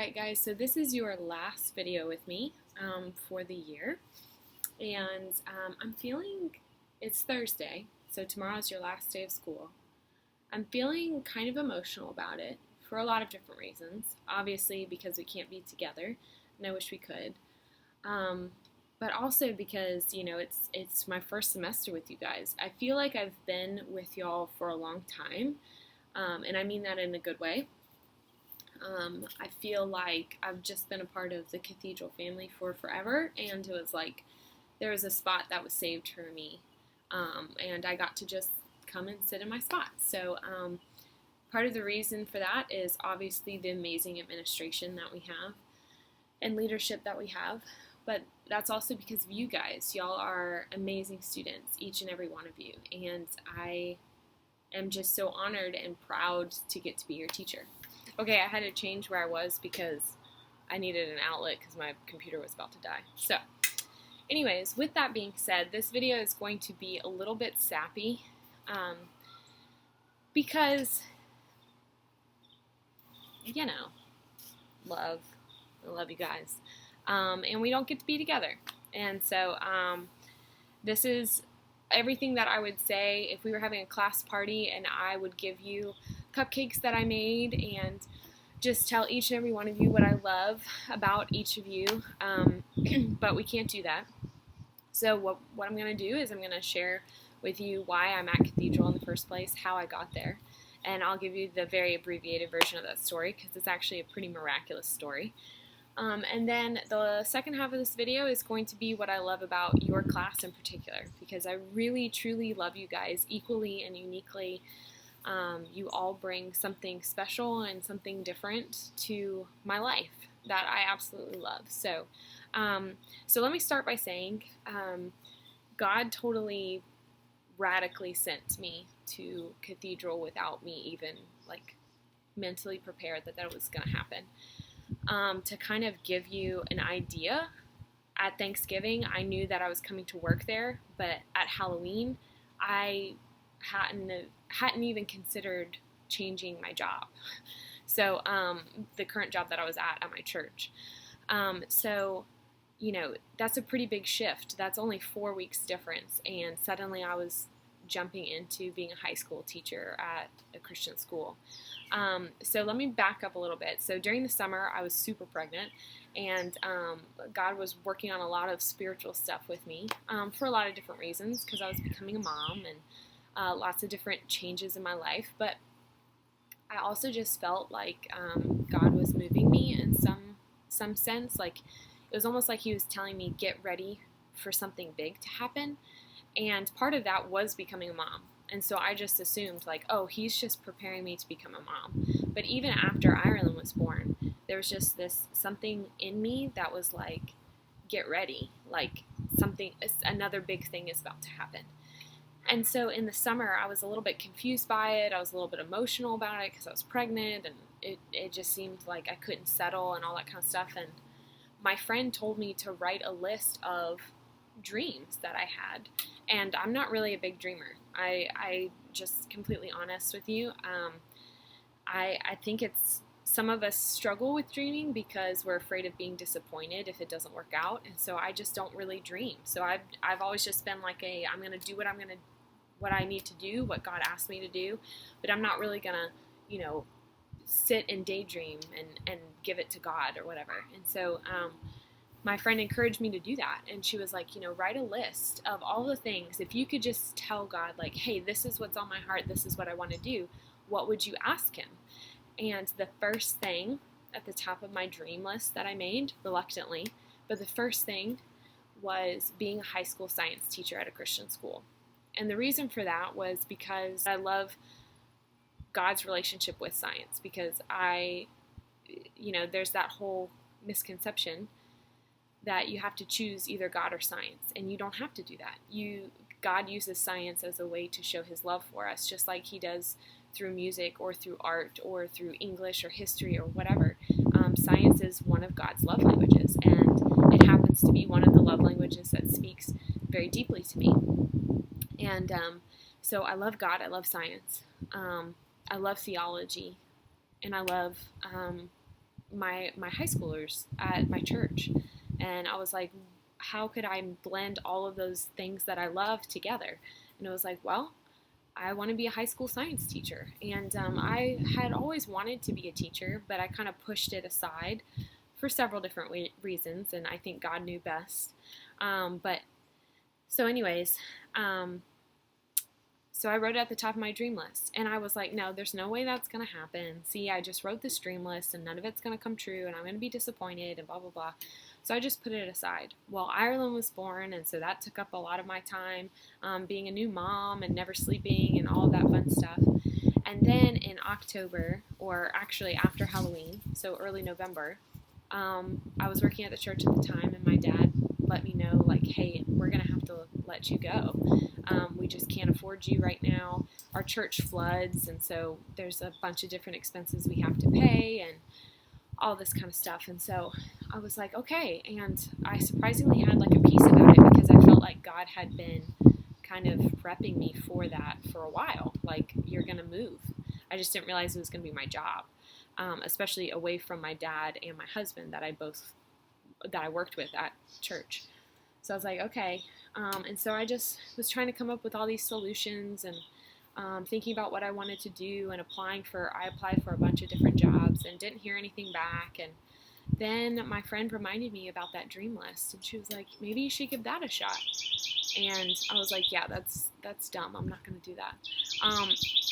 Alright guys, so this is your last video with me for the year, and I'm feeling, it's Thursday, so tomorrow's your last day of school. I'm feeling kind of emotional about it for a lot of different reasons. Obviously because we can't be together, and I wish we could, but also because, you know, it's my first semester with you guys. I feel like I've been with y'all for a long time, and I mean that in a good way. I feel like I've just been a part of the Cathedral family for forever, and it was like there was a spot that was saved for me, and I got to just come and sit in my spot. So part of the reason for that is obviously the amazing administration that we have and leadership that we have, but that's also because of you guys. Y'all are amazing students, each and every one of you, and I am just so honored and proud to get to be your teacher. Okay, I had to change where I was because I needed an outlet because my computer was about to die. So, anyways, with that being said, this video is going to be a little bit sappy because, you know, I love you guys, and we don't get to be together. And so this is everything that I would say if we were having a class party and I would give you cupcakes that I made and just tell each and every one of you what I love about each of you, but we can't do that. So what I'm going to do is I'm going to share with you why I'm at Cathedral in the first place, how I got there, and I'll give you the very abbreviated version of that story because it's actually a pretty miraculous story. And then the second half of this video is going to be what I love about your class in particular, because I really truly love you guys equally and uniquely. You all bring something special and something different to my life that I absolutely love. So let me start by saying God totally radically sent me to Cathedral without me even like mentally prepared that was going to happen. To kind of give you an idea, at Thanksgiving I knew that I was coming to work there, but at Halloween I hadn't even considered changing my job. So the current job that I was at my church. So you know, that's a pretty big shift. That's only 4 weeks difference, and suddenly I was jumping into being a high school teacher at a Christian school. So let me back up a little bit. So during the summer, I was super pregnant, and God was working on a lot of spiritual stuff with me for a lot of different reasons, because I was becoming a mom and lots of different changes in my life. But I also just felt like God was moving me in some sense. Like it was almost like He was telling me, get ready for something big to happen. And part of that was becoming a mom. And so I just assumed like, oh, He's just preparing me to become a mom. But even after Ireland was born, there was just something in me that was like, get ready. Like another big thing is about to happen. And so in the summer, I was a little bit confused by it. I was a little bit emotional about it because I was pregnant, and it just seemed like I couldn't settle and all that kind of stuff. And my friend told me to write a list of dreams that I had, and I'm not really a big dreamer. I just completely honest with you. I think some of us struggle with dreaming because we're afraid of being disappointed if it doesn't work out, and so I just don't really dream. So I've always just been like I'm going to do what I need to do, what God asked me to do, but I'm not really going to, you know, sit and daydream and give it to God or whatever. And so my friend encouraged me to do that, and she was like, you know, write a list of all the things. If you could just tell God, like, hey, this is what's on my heart, this is what I want to do, what would you ask Him? And the first thing at the top of my dream list that I made, reluctantly, but the first thing was being a high school science teacher at a Christian school. And the reason for that was because I love God's relationship with science, because there's that whole misconception that you have to choose either God or science, and you don't have to do that. God uses science as a way to show His love for us, just like He does through music or through art or through English or history or whatever. Science is one of God's love languages, and it happens to be one of the love languages that speaks very deeply to me. And so I love God, I love science, I love theology, and I love my high schoolers at my church. And I was like, how could I blend all of those things that I love together? And it was like, well, I want to be a high school science teacher. And I had always wanted to be a teacher, but I kind of pushed it aside for several different reasons, and I think God knew best. But so anyways, so I wrote it at the top of my dream list, and I was like, no, there's no way that's going to happen. See, I just wrote this dream list, and none of it's going to come true, and I'm going to be disappointed, and blah, blah, blah. So I just put it aside. Well, Ireland was born, and so that took up a lot of my time, being a new mom and never sleeping and all of that fun stuff. And then in October, or actually after Halloween, so early November, I was working at the church at the time, and my dad let me know, like, hey, we're going to have to let you go. We just can't afford you right now. Our church floods, and so there's a bunch of different expenses we have to pay and all this kind of stuff. And so I was like, okay. And I surprisingly had like a peace about it because I felt like God had been kind of prepping me for that for a while. Like, you're going to move. I just didn't realize it was going to be my job, especially away from my dad and my husband that I worked with at church. So I was like, okay. And so I just was trying to come up with all these solutions and thinking about what I wanted to do and I applied for a bunch of different jobs and didn't hear anything back. And then my friend reminded me about that dream list, and she was like, maybe you should give that a shot. And I was like, yeah, that's dumb. I'm not going to do that.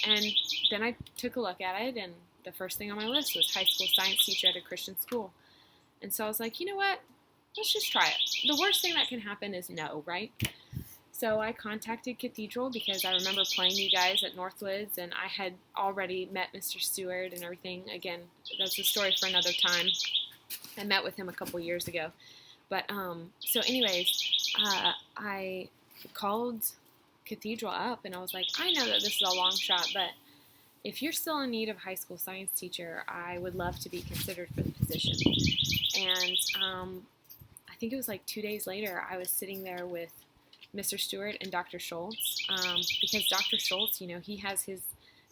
And then I took a look at it, and the first thing on my list was high school science teacher at a Christian school. And so I was like, you know what? Let's just try it. The worst thing that can happen is no, right? So I contacted Cathedral because I remember playing you guys at Northwoods, and I had already met Mr. Stewart and everything. Again, that's a story for another time. I met with him a couple years ago. But so anyways, I called Cathedral up, and I was like, I know that this is a long shot, but if you're still in need of a high school science teacher, I would love to be considered for the position. And I think it was like 2 days later, I was sitting there with Mr. Stewart and Dr. Schultz, because Dr. Schultz, he has his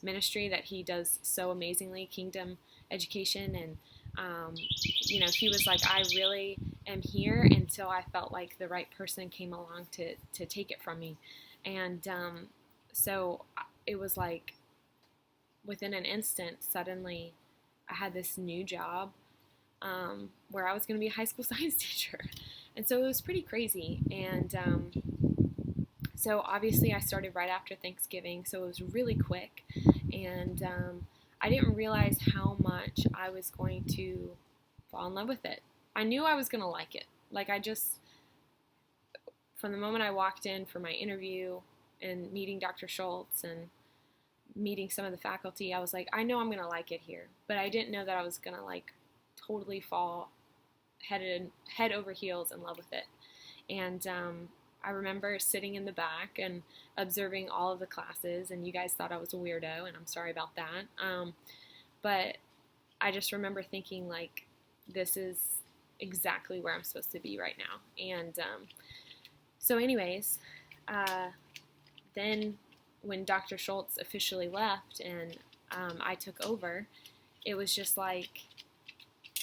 ministry that he does so amazingly, Kingdom Education, and he was like, I really am here until I felt like the right person came along to take it from me. And so it was like within an instant, suddenly I had this new job where I was going to be a high school science teacher. And so it was pretty crazy. And so obviously I started right after Thanksgiving, so it was really quick. And I didn't realize how much I was going to fall in love with it. I knew I was going to like it. Like, from the moment I walked in for my interview and meeting Dr. Schultz and meeting some of the faculty, I was like, I know I'm going to like it here. But I didn't know that I was going to like totally fall head over heels in love with it. And I remember sitting in the back and observing all of the classes, and you guys thought I was a weirdo, and I'm sorry about that. But I just remember thinking, like, this is exactly where I'm supposed to be right now. And so anyways, then when Dr. Schultz officially left and I took over, it was just like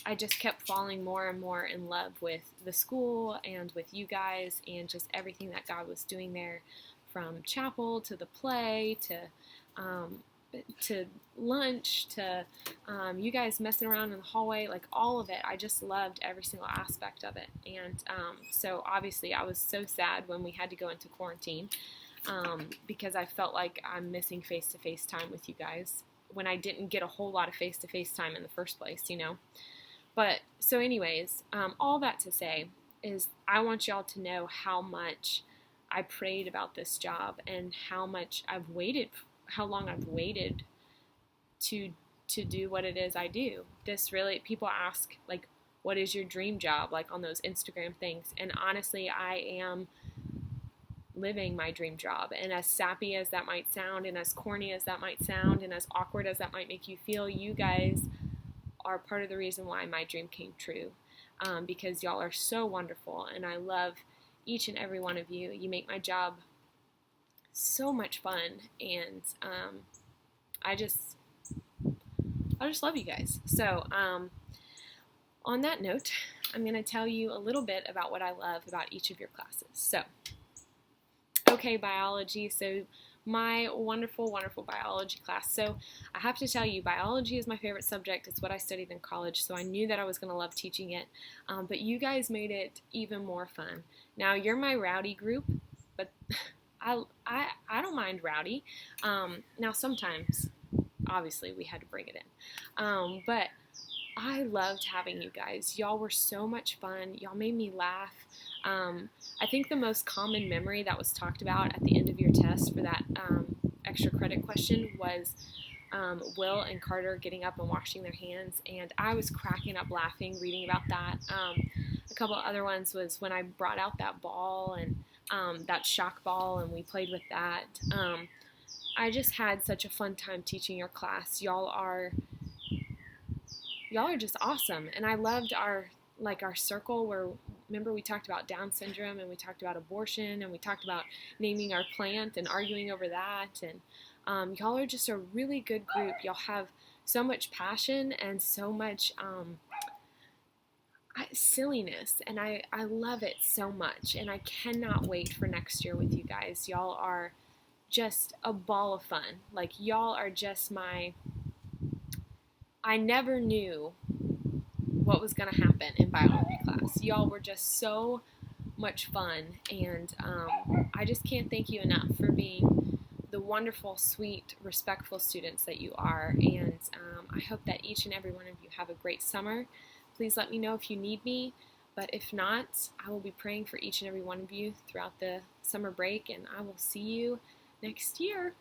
I just kept falling more and more in love with the school and with you guys and just everything that God was doing there, from chapel to the play to lunch to you guys messing around in the hallway, like all of it. I just loved every single aspect of it. And so obviously I was so sad when we had to go into quarantine because I felt like I'm missing face-to-face time with you guys when I didn't get a whole lot of face-to-face time in the first place, But so anyways, all that to say is I want y'all to know how much I prayed about this job and how long I've waited to do what it is I do. People ask, like, what is your dream job, like on those Instagram things? And honestly, I am living my dream job. And as sappy as that might sound, and as corny as that might sound, and as awkward as that might make you feel, you guys are part of the reason why my dream came true, because y'all are so wonderful, and I love each and every one of you. You make my job so much fun, and I just love you guys. So on that note, I'm going to tell you a little bit about what I love about each of your classes. So, okay, biology. So, my wonderful, wonderful biology class. So, I have to tell you, biology is my favorite subject. It's what I studied in college, so I knew that I was going to love teaching it. But you guys made it even more fun. Now, you're my rowdy group, but I don't mind rowdy. Now, sometimes, obviously, we had to bring it in. But I loved having you guys. Y'all were so much fun. Y'all made me laugh. I think the most common memory that was talked about at the end of your test for that extra credit question was Will and Carter getting up and washing their hands, and I was cracking up laughing reading about that. A couple other ones was when I brought out that ball and that shock ball, and we played with that. I just had such a fun time teaching your class. Y'all are just awesome, and I loved our circle where, remember, we talked about Down syndrome, and we talked about abortion, and we talked about naming our plant and arguing over that, and y'all are just a really good group. Y'all have so much passion and so much silliness, and I love it so much, and I cannot wait for next year with you guys. Y'all are just a ball of fun. Like, y'all are just I never knew what was going to happen in biology class. Y'all were just so much fun, and I just can't thank you enough for being the wonderful, sweet, respectful students that you are, and I hope that each and every one of you have a great summer. Please let me know if you need me, but if not, I will be praying for each and every one of you throughout the summer break, and I will see you next year.